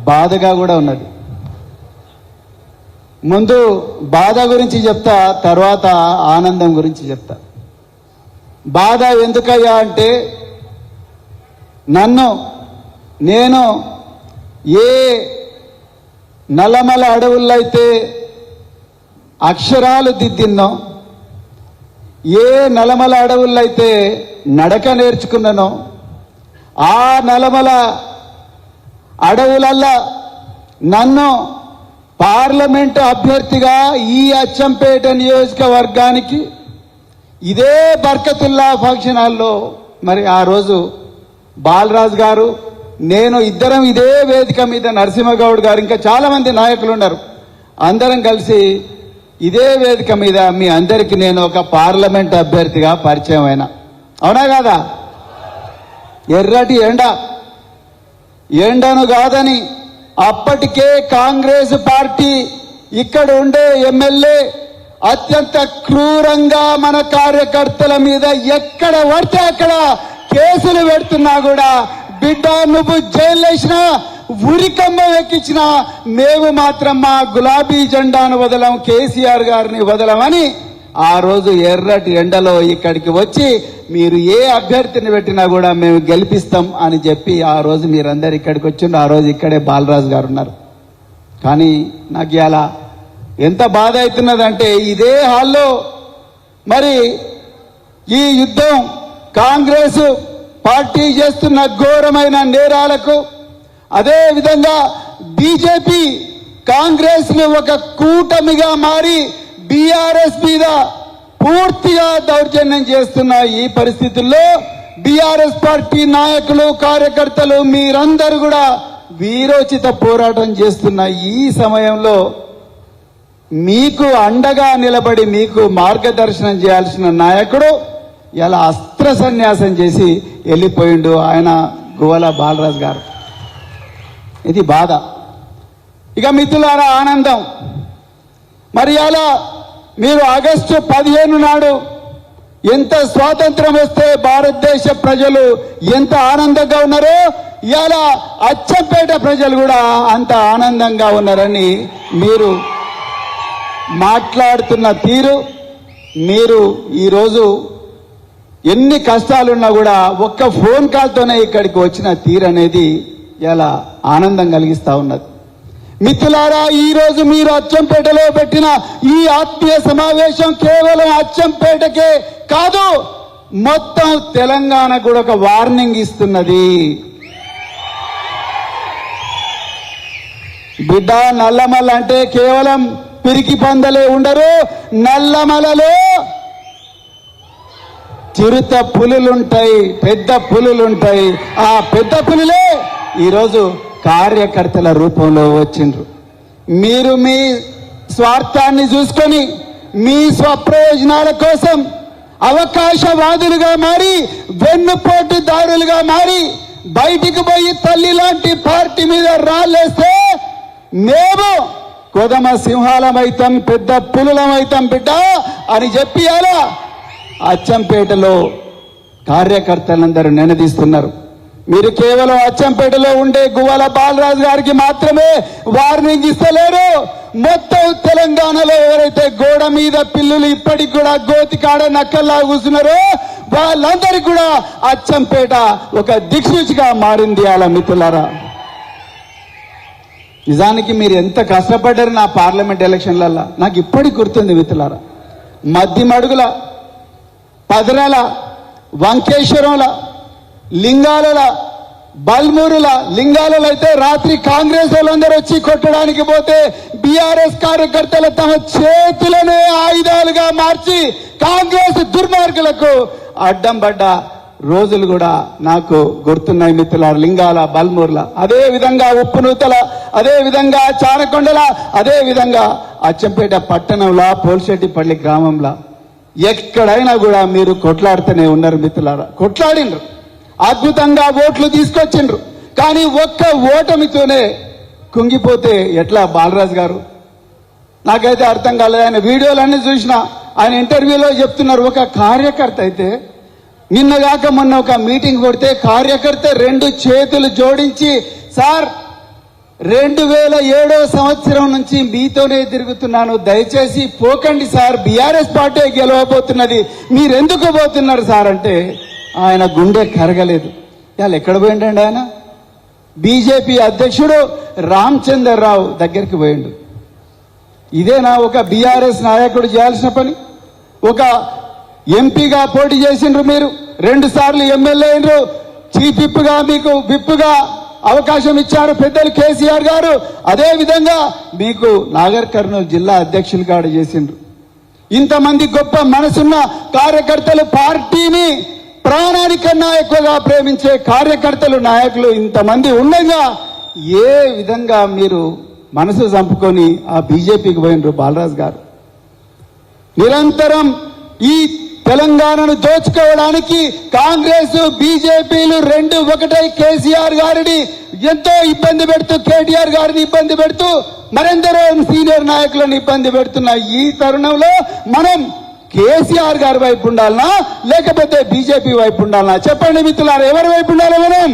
బాధగా కూడా ఉన్నది. ముందు బాధ గురించి చెప్తా, తర్వాత ఆనందం గురించి చెప్తా. బాధ ఎందుకయ్యా అంటే, నేను ఏ నల్లమల అడవుల్లో అయితే అక్షరాలు దిద్దిన్నో, ఏ నల్లమల అడవుల్లో అయితే నడక నేర్చుకున్నానో, ఆ నల్లమల అడవులల్లా నన్ను పార్లమెంటు అభ్యర్థిగా ఈ అచ్చంపేట నియోజకవర్గానికి ఇదే బర్కతుల్లా ఫంక్షన్ హాల్లో మరి ఆ రోజు బాలరాజు గారు, నేను ఇద్దరం ఇదే వేదిక మీద, నరసింహగౌడ్ గారు, ఇంకా చాలా మంది నాయకులు ఉన్నారు, అందరం కలిసి ఇదే వేదిక మీద మీ అందరికీ నేను ఒక పార్లమెంట్ అభ్యర్థిగా పరిచయం అయినా. అవునా కాదా? ఎర్రటి ఎండను కాదని అప్పటికే కాంగ్రెస్ పార్టీ ఇక్కడ ఉండే ఎమ్మెల్యే అత్యంత క్రూరంగా మన కార్యకర్తల మీద ఎక్కడ పడితే అక్కడ కేసులు పెడుతున్నా కూడా, బిడ్డ నువ్వు జైలు వేసినా, ఉరికమ్మ ఎక్కించినా మేము మాత్రం మా గులాబీ జెండాను వదలం, కేసీఆర్ గారిని వదలమని ఆ రోజు ఎర్రటి ఎండలో ఇక్కడికి వచ్చి మీరు ఏ అభ్యర్థిని పెట్టినా కూడా మేము గెలిపిస్తాం అని చెప్పి ఆ రోజు మీరందరు ఇక్కడికి వచ్చిండ్రు. ఆ రోజు ఇక్కడే బాలరాజు గారు ఉన్నారు. కానీ నాకు ఇలా ఎంత బాధ అవుతున్నదంటే, ఇదే హాల్లో మరి ఈ యుద్ధం కాంగ్రెస్ పార్టీ చేస్తున్న ఘోరమైన నేరాలకు, అదే విధంగా బీజేపీ కాంగ్రెస్ ను ఒక కూటమిగా మారి బీఆర్ఎస్ మీద పూర్తిగా దౌర్జన్యం చేస్తున్న ఈ పరిస్థితుల్లో బీఆర్ఎస్ పార్టీ నాయకులు, కార్యకర్తలు మీరందరూ కూడా వీరోచిత పోరాటం చేస్తున్న ఈ సమయంలో మీకు అండగా నిలబడి మీకు మార్గదర్శనం చేయాల్సిన నాయకుడు ఇలా అస్త్ర సన్యాసం చేసి వెళ్ళిపోయిండు. ఆయన గువ్వల బాలరాజు గారు. ఇది బాధ. ఇక మిత్రులారా, ఆనందం. మరి అలా మీరు ఆగస్టు 15 నాడు ఎంత స్వాతంత్రం వస్తే భారతదేశ ప్రజలు ఎంత ఆనందంగా ఉన్నారో, ఇవాళ అచ్చంపేట ప్రజలు కూడా అంత ఆనందంగా ఉన్నారని మీరు మాట్లాడుతున్న తీరు, మీరు ఈరోజు ఎన్ని కష్టాలున్నా కూడా ఒక్క ఫోన్ కాల్తోనే ఇక్కడికి వచ్చిన తీరు అనేది ఇలా ఆనందం కలిగిస్తా ఉన్నది. మిత్రులారా, ఈ రోజు మీరు అచ్చంపేటలో పెట్టిన ఈ ఆత్మీయ సమావేశం కేవలం అచ్చంపేటకే కాదు, మొత్తం తెలంగాణ కూడా ఒక వార్నింగ్ ఇస్తున్నది. బిడ్డ, నల్లమల అంటే కేవలం పిరికి పందలే ఉండరు. నల్లమలలో చిరుత పులులుంటాయి, పెద్ద పులులుంటాయి. ఆ పెద్ద పులులే ఈరోజు కార్యకర్తల రూపంలో వచ్చిండ్రు. మీరు మీ స్వార్థాన్ని చూసుకొని మీ స్వప్రయోజనాల కోసం అవకాశవాదులుగా మారి, వెన్నుపోటుదారులుగా మారి, బయటికి పోయి తల్లి లాంటి పార్టీ మీద రాళ్ళేస్తే మేము కొదమ సింహాలమైతాం, పెద్ద పులులమైతాం బిడ్డ అని చెప్పి అలా అచ్చంపేటలో కార్యకర్తలందరూ నినదీస్తున్నారు. మీరు కేవలం అచ్చంపేటలో ఉండే గువ్వల బాలరాజు గారికి మాత్రమే వార్నింగ్ ఇస్తలేరు. మొత్తం తెలంగాణలో ఎవరైతే గోడ మీద పిల్లులు ఇప్పటికి కూడా గోతి కాడ నక్కల్లా కూర్చున్నారో వాళ్ళందరికీ కూడా అచ్చంపేట ఒక దిక్సూచిగా మారింది. అలా మిత్రులారా, నిజానికి మీరు ఎంత కష్టపడ్డారు నా పార్లమెంట్ ఎలక్షన్లల్లో నాకు ఇప్పటికి గుర్తుంది మిత్రులారా. మద్దిమడుగుల, పదరాల, వంకేశ్వరంల, లింగాల, బల్మూరుల, లింగాలలో అయితే రాత్రి కాంగ్రెస్ వాళ్ళందరూ వచ్చి కొట్టడానికి పోతే బీఆర్ఎస్ కార్యకర్తలు తమ చేతులనే ఆయుధాలుగా మార్చి కాంగ్రెస్ దుర్మార్గులకు అడ్డం పడ్డ రోజులు కూడా నాకు గుర్తున్నాయి మిత్రులారు. లింగాల, బల్మూర్ల, అదే విధంగా ఉప్పునూతల, అదే విధంగా చారకొండల, అదే విధంగా అచ్చంపేట పట్టణంలో పోల్శెట్టిపల్లి గ్రామంలో ఎక్కడైనా కూడా మీరు కొట్లాడుతూనే ఉన్నారు మిత్రులారా. కొట్లాడిండ్రు, అద్భుతంగా ఓట్లు తీసుకొచ్చిండ్రు. కానీ ఒక్క ఓటమితోనే కుంగిపోతే ఎట్లా బాలరాజు గారు? నాకైతే అర్థం కాలేదు. ఆయన వీడియోలన్నీ చూసిన, ఆయన ఇంటర్వ్యూలో చెప్తున్నారు, ఒక కార్యకర్త అయితే నిన్నగాక మొన్న ఒక మీటింగ్ కొడితే కార్యకర్త 2 చేతులు జోడించి, సార్ 2007 సంవత్సరం నుంచి మీతోనే తిరుగుతున్నాను. దయచేసి పోకండి సార్, బీఆర్ఎస్ పార్టీ గెలవబోతున్నది, మీరెందుకు పోతున్నారు సార్ అంటే ఆయన గుండె కరగలేదు. ఇవాళ ఎక్కడ పోయిండండి ఆయన? బీజేపీ అధ్యక్షుడు రామచంద్రరావు దగ్గరికి పోయిండు. ఇదేనా ఒక బీఆర్ఎస్ నాయకుడు చేయాల్సిన పని? ఒక ఎంపీగా పోటీ చేసిండ్రు, మీరు 2 సార్లు ఎమ్మెల్యే అయినరు, చీఫ్ విప్గా మీకు విప్గా అవకాశం ఇచ్చారు పెద్దలు కేసీఆర్ గారు. అదే విధంగా మీకు నాగర్ కర్నూలు జిల్లా అధ్యక్షులు కాడ చేసిండ్రు. ఇంతమంది గొప్ప మనసున్న కార్యకర్తలు, పార్టీని ప్రాణానికన్నా ఎక్కువగా ప్రేమించే కార్యకర్తలు, నాయకులు ఇంతమంది ఉండగా ఏ విధంగా మీరు మనసు చంపుకొని ఆ బీజేపీకి పోయినరు? బాలరాజు గారు నిరంతరం ఈ తెలంగాణను దోచుకోవడానికి కాంగ్రెస్ బీజేపీలు 2 ఒకటై కేసీఆర్ గారిని ఎంతో ఇబ్బంది పెడుతూ, కేటీఆర్ గారిని ఇబ్బంది పెడుతూ, మరెందరో సీనియర్ నాయకులను ఇబ్బంది పెడుతున్న ఈ తరుణంలో మనం కేసీఆర్ గారి వైపు ఉండాలనా లేకపోతే బీజేపీ వైపు ఉండాలనా? చెప్పండి మిత్రులారా, ఎవరి వైపు ఉండాలి? మనం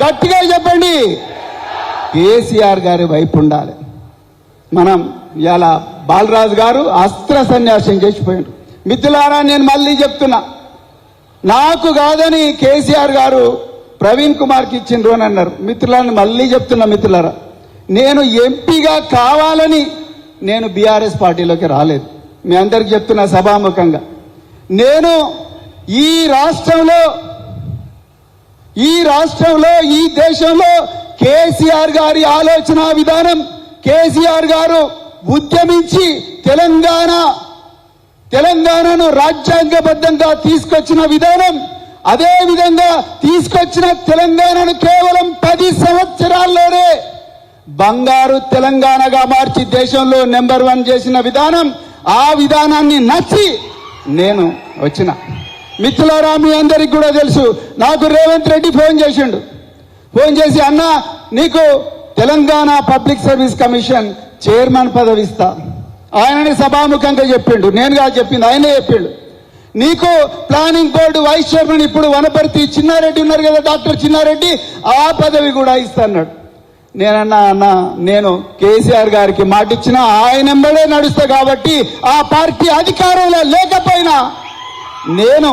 గట్టిగా చెప్పండి, కేసీఆర్ గారి వైపు ఉండాలి. మనం ఇలా బాలరాజు గారు అస్త్ర సన్యాసం చేసిపోయాడు. మిత్రులారా, నేను మళ్ళీ చెప్తున్నా, నాకు కాదని కేసీఆర్ గారు ప్రవీణ్ కుమార్కి ఇచ్చిండ్రు అని అన్నారు. మిత్రులారా, మళ్ళీ చెప్తున్నా మిత్రులారా, నేను ఎంపీగా కావాలని నేను బీఆర్ఎస్ పార్టీలోకి రాలేదు. మీ అందరికి చెప్తున్నా సభాముఖంగా, నేను ఈ రాష్ట్రంలో ఈ దేశంలో కేసీఆర్ గారి ఆలోచన విధానం, కేసీఆర్ గారు ఉద్యమించి తెలంగాణను రాజ్యాంగబద్ధంగా తీసుకొచ్చిన విధానం, అదే విధంగా తీసుకొచ్చిన తెలంగాణను కేవలం 10 సంవత్సరాల్లోనే బంగారు తెలంగాణగా మార్చి దేశంలో నెంబర్ 1 చేసిన విధానం, ఆ విధానాన్ని నచ్చి నేను వచ్చిన. మిత్రులారా, మీ అందరికి కూడా తెలుసు, నాకు రేవంత్ రెడ్డి ఫోన్ చేసి అన్న నీకు Telangana public service commission chairman పదవి ఇస్తా. ఆయనని సభాముఖంగా చెప్పిండు, నేనుగా చెప్పింది, ఆయనే చెప్పిండు. నీకు ప్లానింగ్ బోర్డు వైస్ చైర్మన్ ఇప్పుడు వనపర్తి చిన్నారెడ్డి ఉన్నారు కదా, డాక్టర్ చిన్నారెడ్డి, ఆ పదవి కూడా ఇస్తా అన్నాడు. నేనన్నా అన్న, నేను కేసీఆర్ గారికి మాట ఇచ్చిన ఆయన వెంబడే నడుస్తా కాబట్టి ఆ పార్టీ అధికారంలో లేకపోయినా నేను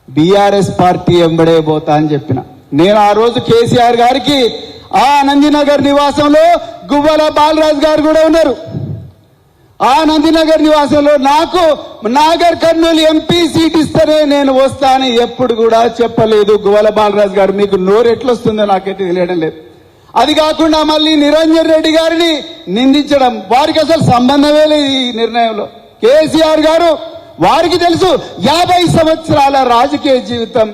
బీఆర్ఎస్ పార్టీ వెంబడే పోతా అని చెప్పిన. నేను ఆ రోజు కేసీఆర్ గారికి ఆ నందినగర్ నివాసంలో గువ్వల బాలరాజు గారు కూడా ఉన్నారు. ఆ నందినగర్ నివాసంలో నాకు నాగర్ కర్నూలు ఎంపీ సీట్ ఇస్తేనే నేను వస్తా అని ఎప్పుడు కూడా చెప్పలేదు గువ్వల బాలరాజు గారు. మీకు నోరు ఎట్లొస్తుందో నాకైతే తెలియడం లేదు. అది కాకుండా మళ్ళీ నిరంజన్ రెడ్డి గారిని నిందించడం, వారికి అసలు సంబంధమే లేదు ఈ నిర్ణయంలో. కేసీఆర్ గారు, వారికి తెలుసు 50 సంవత్సరాల రాజకీయ జీవితం,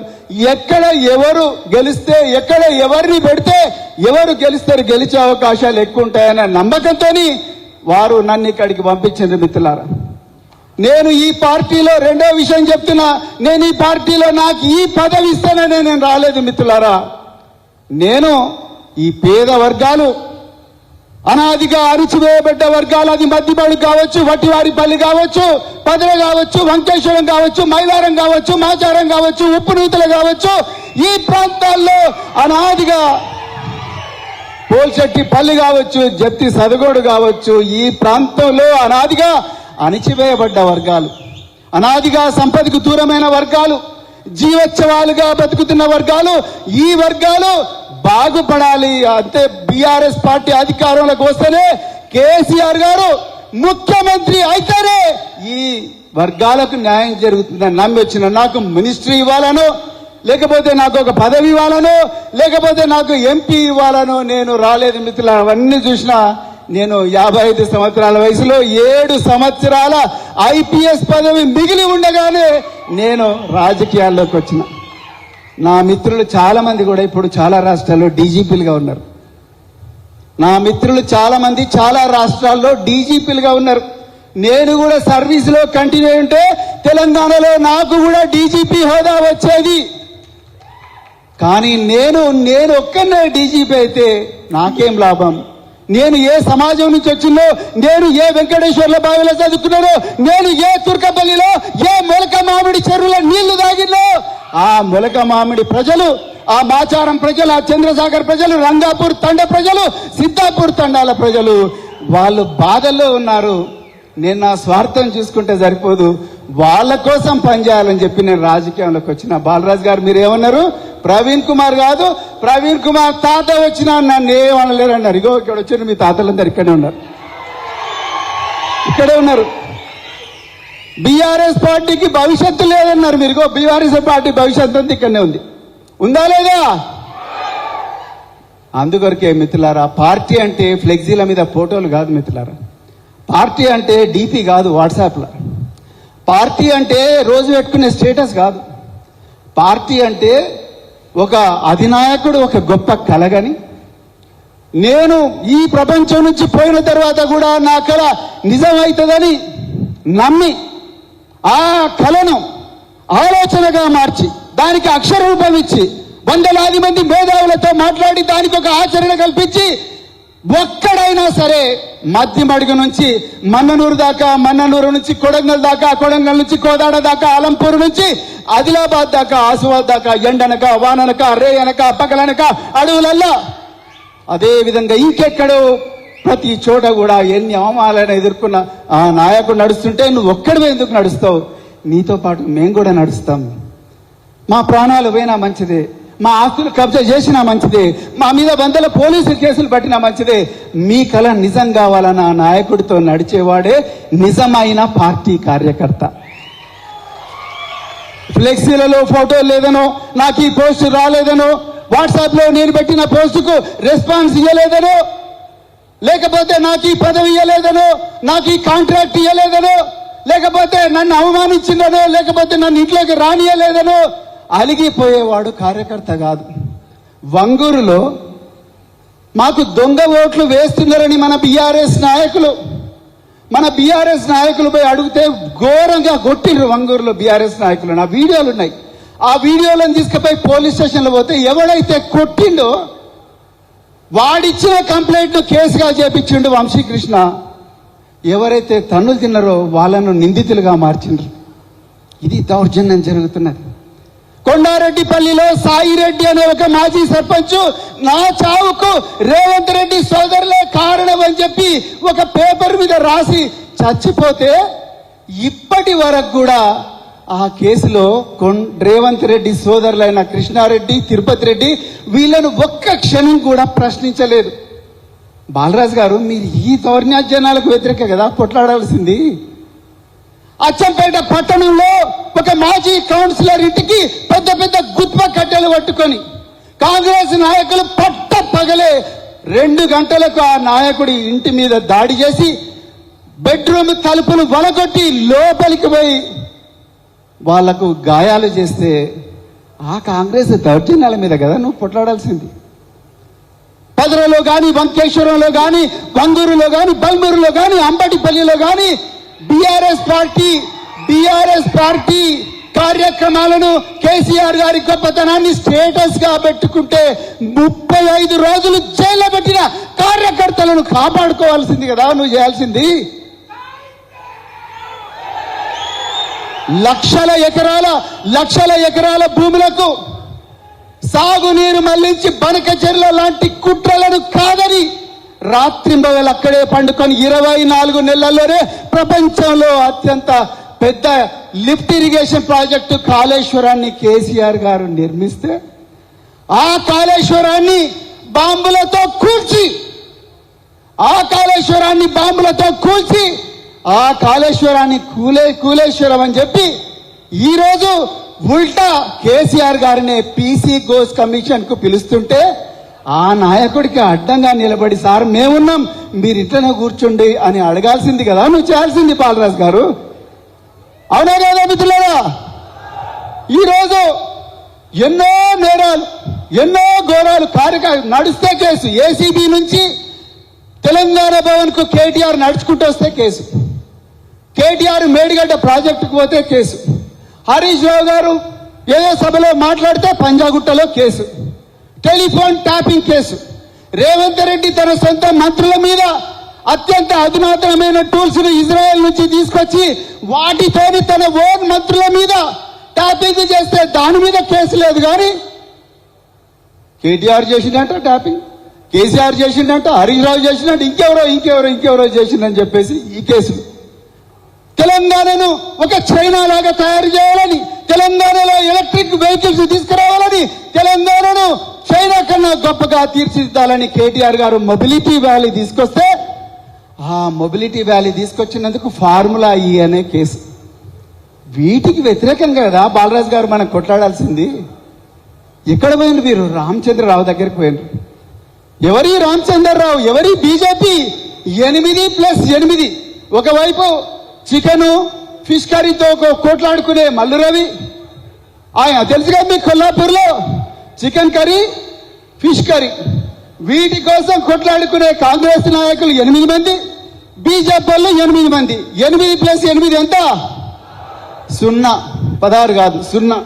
ఎక్కడ ఎవరు గెలిస్తే, ఎక్కడ ఎవరిని పెడితే ఎవరు గెలిస్తారు, గెలిచే అవకాశాలు ఎక్కువ ఉంటాయన్న నమ్మకంతో వారు నన్ను ఇక్కడికి పంపించింది. మిత్రులారా, నేను ఈ పార్టీలో రెండో విషయం చెప్తున్నా, నేను ఈ పార్టీలో నాకు ఈ పదవి ఇస్తానని నేను రాలేదు మిత్రులారా. నేను ఈ పేద వర్గాలు, అనాదిగా అణిచివేయబడ్డ వర్గాలు, అది మద్దిబడి కావచ్చు, వట్టివారిపల్లి కావచ్చు, పదవ కావచ్చు, వంకేశ్వరం కావచ్చు, మైలారం కావచ్చు, మాచారం కావచ్చు, ఉప్పునూతలు కావచ్చు, ఈ ప్రాంతాల్లో అనాదిగా పోల్చెట్టిపల్లి కావచ్చు, జత్తి సదగోడు కావచ్చు, ఈ ప్రాంతంలో అనాదిగా అణిచివేయబడ్డ వర్గాలు, అనాదిగా సంపదకు దూరమైన వర్గాలు, జీవోత్సవాలుగా బతుకుతున్న వర్గాలు, ఈ వర్గాలు బాగుపడాలి. అంతే, బీఆర్ఎస్ పార్టీ అధికారంలోకి వస్తేనే, కేసీఆర్ గారు ముఖ్యమంత్రి అయితేనే ఈ వర్గాలకు న్యాయం జరుగుతుందని నమ్మి వచ్చిన. నాకు మినిస్ట్రీ ఇవ్వాలనో, లేకపోతే నాకు ఒక పదవి ఇవ్వాలనో, లేకపోతే నాకు ఎంపీ ఇవ్వాలనో నేను రాలేదు మిత్రులు. అవన్నీ చూసినా నేను 55 సంవత్సరాల వయసులో 7 సంవత్సరాల ఐపీఎస్ పదవి మిగిలి ఉండగానే నేను రాజకీయాల్లోకి వచ్చిన. నా మిత్రులు చాలా మంది కూడా ఇప్పుడు చాలా రాష్ట్రాల్లో డీజీపీలుగా ఉన్నారు. నా మిత్రులు చాలా మంది చాలా రాష్ట్రాల్లో డీజీపీలుగా ఉన్నారు. నేను కూడా సర్వీస్లో కంటిన్యూ ఉంటే తెలంగాణలో నాకు కూడా డీజీపీ హోదా వచ్చేది. కానీ నేను ఒక్కనే డీజీపీ అయితే నాకేం లాభం? నేను ఏ సమాజం నుంచి వచ్చిందో, నేను ఏ వెంకటేశ్వర్ల బావిలో చదువుకున్నానో, నేను ఏ తుర్కపల్లిలో ఏ మొలక మామిడి చెరువులో నీళ్లు తాగినో, ఆ మొలక మామిడి ప్రజలు, ఆ మాచారం ప్రజలు, ఆ చంద్రసాగర్ ప్రజలు, రంగాపూర్ తండ ప్రజలు, సిద్ధాపూర్ తండాల ప్రజలు వాళ్ళు బాధల్లో ఉన్నారు. నేను నా స్వార్థం చూసుకుంటే సరిపోదు, వాళ్ళ కోసం పనిచేయాలని చెప్పి నేను రాజకీయంలోకి వచ్చిన. బాలరాజు గారు మీరు ఏమన్నారు? ప్రవీణ్ కుమార్ కాదు, ప్రవీణ్ కుమార్ తాత వచ్చినా నన్ను ఏమనలేరు అన్నారు. ఇగో ఇక్కడ వచ్చిన మీ తాతలందరూ ఇక్కడే ఉన్నారు, ఇక్కడే ఉన్నారు. బీఆర్ఎస్ పార్టీకి భవిష్యత్తు లేదన్నారు మీరు. బీఆర్ఎస్ పార్టీ భవిష్యత్తు అంతా ఇక్కడనే ఉంది, ఉందా లేదా? అందుకొరకే మిత్రులారా, పార్టీ అంటే ఫ్లెక్సీల మీద ఫోటోలు కాదు మిత్రులారా. పార్టీ అంటే డీపీ కాదు వాట్సాప్లో. పార్టీ అంటే రోజు పెట్టుకునే స్టేటస్ కాదు. పార్టీ అంటే ఒక అధినాయకుడు ఒక గొప్ప కలగని, నేను ఈ ప్రపంచం నుంచి పోయిన తర్వాత కూడా నా కళ నిజమవుతుందని నమ్మి ఆ కళను ఆలోచనగా మార్చి దానికి అక్షర రూపం ఇచ్చి వందలాది మంది మేధావులతో మాట్లాడి దానికి ఒక ఆచరణ కల్పించి ఒక్కడైనా సరే మధ్యమడుగు నుంచి మన్ననూరు దాకా, మన్ననూరు నుంచి కొడంగల్ దాకా, కొడంగల్ నుంచి కోదాడ దాకా, అలంపూర్ నుంచి ఆదిలాబాద్ దాకా, ఆసిఫాబాద్ దాకా, ఎండనక వాననక రేయనక పగలనక అడవులల్లా, అదే విధంగా ఇంకెక్కడో ప్రతి చోట కూడా ఎన్ని అవమానాలను ఎదుర్కొన్న ఆ నాయకుడు నడుస్తుంటే నువ్వు ఒక్కడివే ఎందుకు నడుస్తావు? నీతో పాటు మేము కూడా నడుస్తాం. మా ప్రాణాలు పోయినా మంచిదే, మా ఆస్తులు కబ్జా చేసినా మంచిదే, మా మీద వందల పోలీసు కేసులు పట్టినా మంచిదే. మీ కళ నిజం కావాలన్న ఆ నాయకుడితో నడిచేవాడే నిజమైన పార్టీ కార్యకర్త. ఫ్లెక్సీలలో ఫోటోలు లేదనో, నాకు ఈ పోస్ట్ రాలేదనో, వాట్సాప్ లో నేను పెట్టిన పోస్టుకు రెస్పాన్స్ ఇవ్వలేదనో, లేకపోతే నాకు ఈ పదవి ఇవ్వలేదనో, నాకు ఈ కాంట్రాక్ట్ ఇవ్వలేదనో, లేకపోతే నన్ను అవమానించిందనో, లేకపోతే నన్ను ఇంట్లోకి రానియలేదనో అలిగిపోయేవాడు కార్యకర్త కాదు. వంగూరులో మాకు దొంగ ఓట్లు వేస్తున్నారని మన బీఆర్ఎస్ నాయకులపై అడిగితే ఘోరంగా కొట్టిండ్రు వంగూరులో బీఆర్ఎస్ నాయకులు. నా వీడియోలు ఉన్నాయి. ఆ వీడియోలను తీసుకుపోయి పోలీస్ స్టేషన్లో పోతే ఎవడైతే కొట్టిండో వాడిచ్చిన కంప్లైంట్ ను కేసుగా చేపించిండు వంశీకృష్ణ. ఎవరైతే తన్నులు తిన్నారో వాళ్ళను నిందితులుగా మార్చిండ్రు. ఇది దౌర్జన్యం జరుగుతున్నది. కొండారెడ్డిపల్లిలో సాయిరెడ్డి అనే ఒక మాజీ సర్పంచ్ నా చావుకు రేవంత్ రెడ్డి సోదరులే కారణం అని చెప్పి ఒక పేపర్ మీద రాసి చచ్చిపోతే ఇప్పటి వరకు కూడా ఆ కేసులో రేవంత్ రెడ్డి సోదరులైన కృష్ణారెడ్డి, తిరుపతి రెడ్డి వీళ్ళను ఒక్క క్షణం కూడా ప్రశ్నించలేదు. బాలరాజు గారు మీరు ఈ దౌర్జన్యాలకు వ్యతిరేక కదా కొట్లాడాల్సింది. అచ్చంపేట పట్టణంలో ఒక మాజీ కౌన్సిలర్ ఇంటికి పెద్ద పెద్ద గుత్ప కట్టెలు పట్టుకొని కాంగ్రెస్ నాయకులు పట్ట పగలే 2 గంటలకు ఆ నాయకుడి ఇంటి మీద దాడి చేసి బెడ్రూమ్ తలుపులు వలగొట్టి లోపలికి పోయి వాళ్లకు గాయాలు చేస్తే ఆ కాంగ్రెస్ దౌర్జన్యాల మీద కదా నువ్వు కొట్లాడాల్సింది. పదరలో గాని, వంకేశ్వరంలో గాని, వంగూరులో గాని, బల్మూరులో గాని, అంబటిపల్లిలో గాని బీఆర్ఎస్ పార్టీ కార్యక్రమాలను కేసీఆర్ గారి గొప్పతనాన్ని స్టేటస్ గా పెట్టుకుంటే 35 రోజులు జైల్లో పెట్టిన కార్యకర్తలను కాపాడుకోవాల్సింది కదా నువ్వు చేయాల్సింది. లక్షల ఎకరాల భూములకు సాగునీరు మళ్లించి బనకచెర్ల లాంటి కుట్రలను కాదని రాత్రింబగలు అక్కడే పండుకొని 24 నెలల్లోనే ప్రపంచంలో అత్యంత పెద్ద లిఫ్ట్ ఇరిగేషన్ ప్రాజెక్టు కాళేశ్వరాన్ని కేసీఆర్ గారు నిర్మిస్తే ఆ కాళేశ్వరాన్ని బాంబులతో కూల్చి ఆ కాళేశ్వరాన్ని కూలేశ్వరం అని చెప్పి ఈరోజు ఉల్టా కేసీఆర్ గారిని పీసీ ఘోష్ కమిషన్ కు పిలుస్తుంటే ఆ నాయకుడికి అడ్డంగా నిలబడి సార్ మేమున్నాం మీరు ఇట్లనే కూర్చోండి అని అడగాల్సింది కదా నువ్వు చేయాల్సింది బాలరాజు గారు. అవునా కదా మిత్రులారా? ఈరోజు ఎన్నో నేరాలు, ఎన్నో ఘోరాలు నడుస్తే కేసు. ఏసీబీ నుంచి తెలంగాణ భవన్ కు కేటీఆర్ నడుచుకుంటూ వస్తే కేసు, కేటీఆర్ మేడిగడ్డ ప్రాజెక్టుకు పోతే కేసు, హరీష్ రావు గారు ఏదో సభలో మాట్లాడితే పంజాగుట్టలో కేసు, టెలిఫోన్ ట్యాపింగ్ కేసు, రేవంత్ రెడ్డి తన సొంత మంత్రుల మీద అత్యంత అధునాతనమైన టూల్స్ ను ఇజ్రాయెల్ నుంచి తీసుకొచ్చి వాటితోని తన ఓన్ మంత్రుల మీద ట్యాపింగ్ చేస్తే దాని మీద కేసు లేదు. కానీ కేటీఆర్ చేసిందంట ట్యాపింగ్, కేసీఆర్ చేసిందంట, హరీష్ రావు చేసిందంట, ఇంకెవరో చేసిందని చెప్పేసి ఈ కేసులు. తెలంగాణను ఒక చైనా లాగా తయారు చేయాలని, తెలంగాణలో ఎలక్ట్రిక్ వెహికల్స్ తీసుకురావాలని, తెలంగాణను చైనా కన్నా గొప్పగా తీర్చిదిద్దాలని కేటీఆర్ గారు మొబిలిటీ వ్యాలీ తీసుకొస్తే, ఆ మొబిలిటీ వ్యాలీ తీసుకొచ్చినందుకు ఫార్ములా ఈ అనే కేసు. వీటికి వ్యతిరేకంగా కదా బాలరాజు గారు మనం కొట్లాడాల్సింది. ఎక్కడ పోయింది మీరు? రామచంద్రరావు దగ్గరికి పోయింది. ఎవరి రామచంద్రరావు, ఎవరి బీజేపీ? 8+8. ఒకవైపు చికెను ఫిష్ కర్రీతో కొట్లాడుకునే మల్లు రవి, ఆయన తెలుసుగా మీకు కొల్లాపూర్లో చికెన్ కర్రీ ఫిష్ కర్రీ, వీటి కోసం కొట్లాడుకునే కాంగ్రెస్ నాయకులు 8 మంది, బీజేపీ వాళ్ళు 8 మంది. 8+8 ఎంత? 0. 16 కాదు, 0.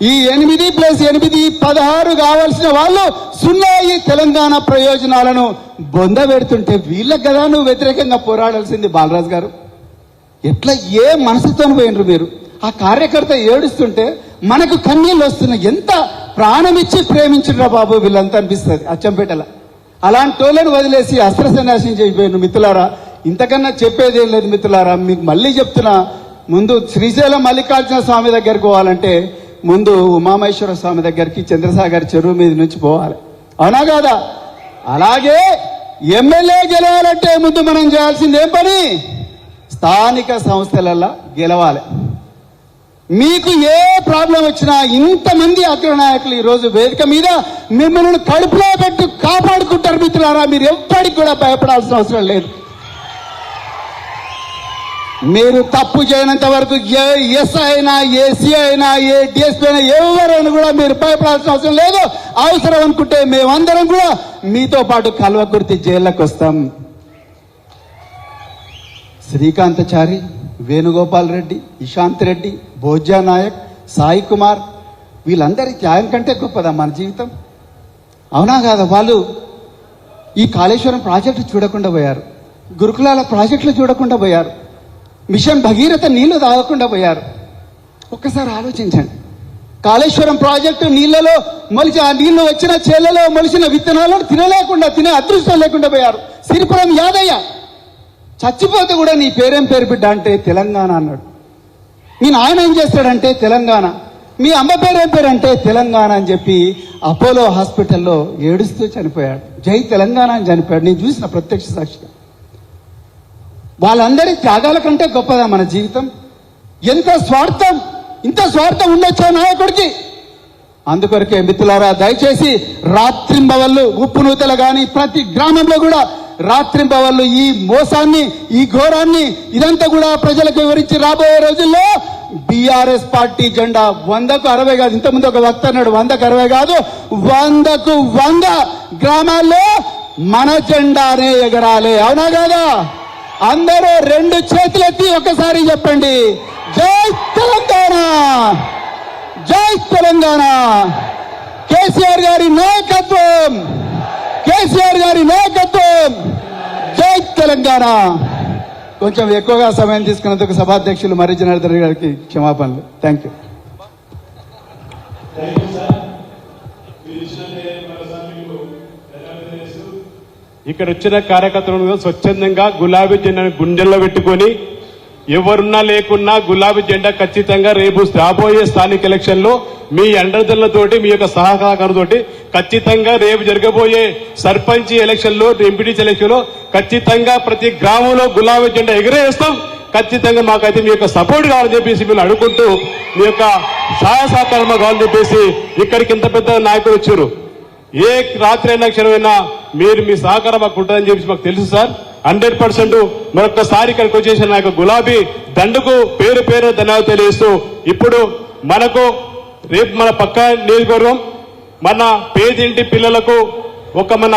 ఈ 8+8 16 కావాల్సిన వాళ్ళు 0 ఈ తెలంగాణ ప్రయోజనాలను బొంద పెడుతుంటే వీళ్ళకి కదా నువ్వు వ్యతిరేకంగా పోరాడాల్సింది బాలరాజు గారు. ఎట్లా ఏ మనసుతో పోయినరు మీరు? ఆ కార్యకర్త ఏడుస్తుంటే మనకు కన్నీళ్ళు వస్తున్నాయి. ఎంత ప్రాణమిచ్చి ప్రేమించురా బాబు వీళ్ళంతా అనిపిస్తుంది అచ్చంపేటల. అలాంటి టోళ్ళను వదిలేసి అస్త్ర సన్యాసం చేసిపోయిన మిత్రులారా, ఇంతకన్నా చెప్పేదేం లేదు మిత్రులారా. మీకు మళ్ళీ చెప్తున్నా, ముందు శ్రీశైలం మల్లికార్జున స్వామి దగ్గరికి పోవాలంటే ముందు ఉమామహేశ్వర స్వామి దగ్గరికి చంద్రసాగర్ చెరువు మీద నుంచి పోవాలి, అవునా కాదా? అలాగే ఎమ్మెల్యే గెలవాలంటే ముందు మనం చేయాల్సింది ఏం పని? స్థానిక సంస్థలల్లో గెలవాలి. మీకు ఏ ప్రాబ్లం వచ్చినా ఇంతమంది అగ్రనాయకులు ఈరోజు వేదిక మీద మిమ్మల్ని కడుపులో పెట్టి కాపాడుకుంటారు మిత్రులారా. మీరు ఎప్పటికి కూడా భయపడాల్సిన అవసరం లేదు. మీరు తప్పు చేయనంత వరకు ఏ ఎస్ఐ అయినా, ఏ సిఐ అయినా, ఏ డిఎస్పీ అయినా, ఎవరైనా కూడా మీరు భయపడాల్సిన అవసరం లేదు. అవసరం అనుకుంటే మేమందరం కూడా మీతో పాటు కల్వకుర్తి జైల్లోకి వస్తాం. శ్రీకాంతచారి, వేణుగోపాల్ రెడ్డి, ఇషాంత్ రెడ్డి, భోజ్యా నాయక్, సాయి కుమార్, వీళ్ళందరి త్యాగం కంటే గొప్పదా మన జీవితం? అవునా కాదా? వాళ్ళు ఈ కాళేశ్వరం ప్రాజెక్టు చూడకుండా పోయారు, గురుకులాల ప్రాజెక్టులు చూడకుండా పోయారు, మిషన్ భగీరథ నీళ్లు తాగకుండా పోయారు. ఒక్కసారి ఆలోచించండి. కాళేశ్వరం ప్రాజెక్టు నీళ్లలో మొలిచి, ఆ నీళ్లు వచ్చిన చేళ్లలో మొలిచిన విత్తనాలను తినే అదృష్టం లేకుండా పోయారు. సిరిపురం యాదయ్య చచ్చిపోతే కూడా నీ పేరేం పేరు బిడ్డ అంటే తెలంగాణ అన్నాడు. మీ నాయన ఏం చేస్తాడంటే తెలంగాణ, మీ అమ్మ పేరేం పేరు అంటే తెలంగాణ అని చెప్పి అపోలో హాస్పిటల్లో ఏడుస్తూ చనిపోయాడు. జై తెలంగాణ అని చనిపోయాడు. నేను చూసిన ప్రత్యక్ష సాక్షిగా. వాళ్ళందరి త్యాగాల కంటే గొప్పదా మన జీవితం? ఎంత స్వార్థం, ఇంత స్వార్థం ఉండొచ్చా నాయకుడికి? అందుకొరకే మిత్రులారా, దయచేసి రాత్రింబవళ్ళు ఉప్పు నూతలు కానీ ప్రతి గ్రామంలో కూడా రాత్రింబవళ్ళు ఈ మోసాన్ని, ఈ ఘోరాన్ని ఇదంతా కూడా ప్రజలకు వివరించి రాబోయే రోజుల్లో బీఆర్ఎస్ పార్టీ జెండా 100కు 60 కాదు, ఇంతకుముందు ఒక వక్త అన్నాడు 100కు 60 కాదు, 100కు 100 గ్రామాల్లో మన జెండానే ఎగరాలి, అవునా కాదా? అందరూ 2 చేతులెత్తి ఒకసారి చెప్పండి, జై తెలంగాణ, జై తెలంగాణ. కేసీఆర్ గారి నాయకత్వం, కేసీఆర్ గారి నాయకత్వం, జై తెలంగాణ. కొంచెం ఎక్కువగా సమయం తీసుకున్నందుకు సభాధ్యక్షులు మర్రి జనార్దన్ గారికి క్షమాపణలు. Thank you. ఇక్కడ వచ్చిన కార్యకర్తలను స్వచ్ఛందంగా గులాబీ జెండాను గుండెల్లో పెట్టుకొని ఎవరున్నా లేకున్నా గులాబీ జెండా ఖచ్చితంగా రేపు రాబోయే స్థానిక ఎలక్షన్ లో మీ అండదండలతోటి, మీ యొక్క సహకారంతో ఖచ్చితంగా రేపు జరగబోయే సర్పంచ్ ఎలక్షన్ లో, ఎంపీటీసీ ఎలక్షన్ లో ఖచ్చితంగా ప్రతి గ్రామంలో గులాబీ జెండా ఎగరేస్తాం. ఖచ్చితంగా మాకైతే మీ యొక్క సపోర్ట్ కావాలని చెప్పేసి మీరు అడుగుకుంటూ మీ యొక్క సహాయ సహకారం కావాలని చెప్పేసి ఇక్కడికి ఇంత పెద్ద నాయకులు వచ్చారు. ఏ రాత్రి అయినా క్షణమైనా మీరు మీ సహకారం మాకు ఉంటుందని చెప్పేసి మాకు తెలుసు సార్. 100% మరొకసారి ఇక్కడికి వచ్చేసిన నాకు గులాబీ దండుకు పేరు ధన్యవాదాలు తెలియజేస్తూ, ఇప్పుడు మనకు రేపు మన పక్క నియోజకవర్గం మన పేదింటి పిల్లలకు ఒక మన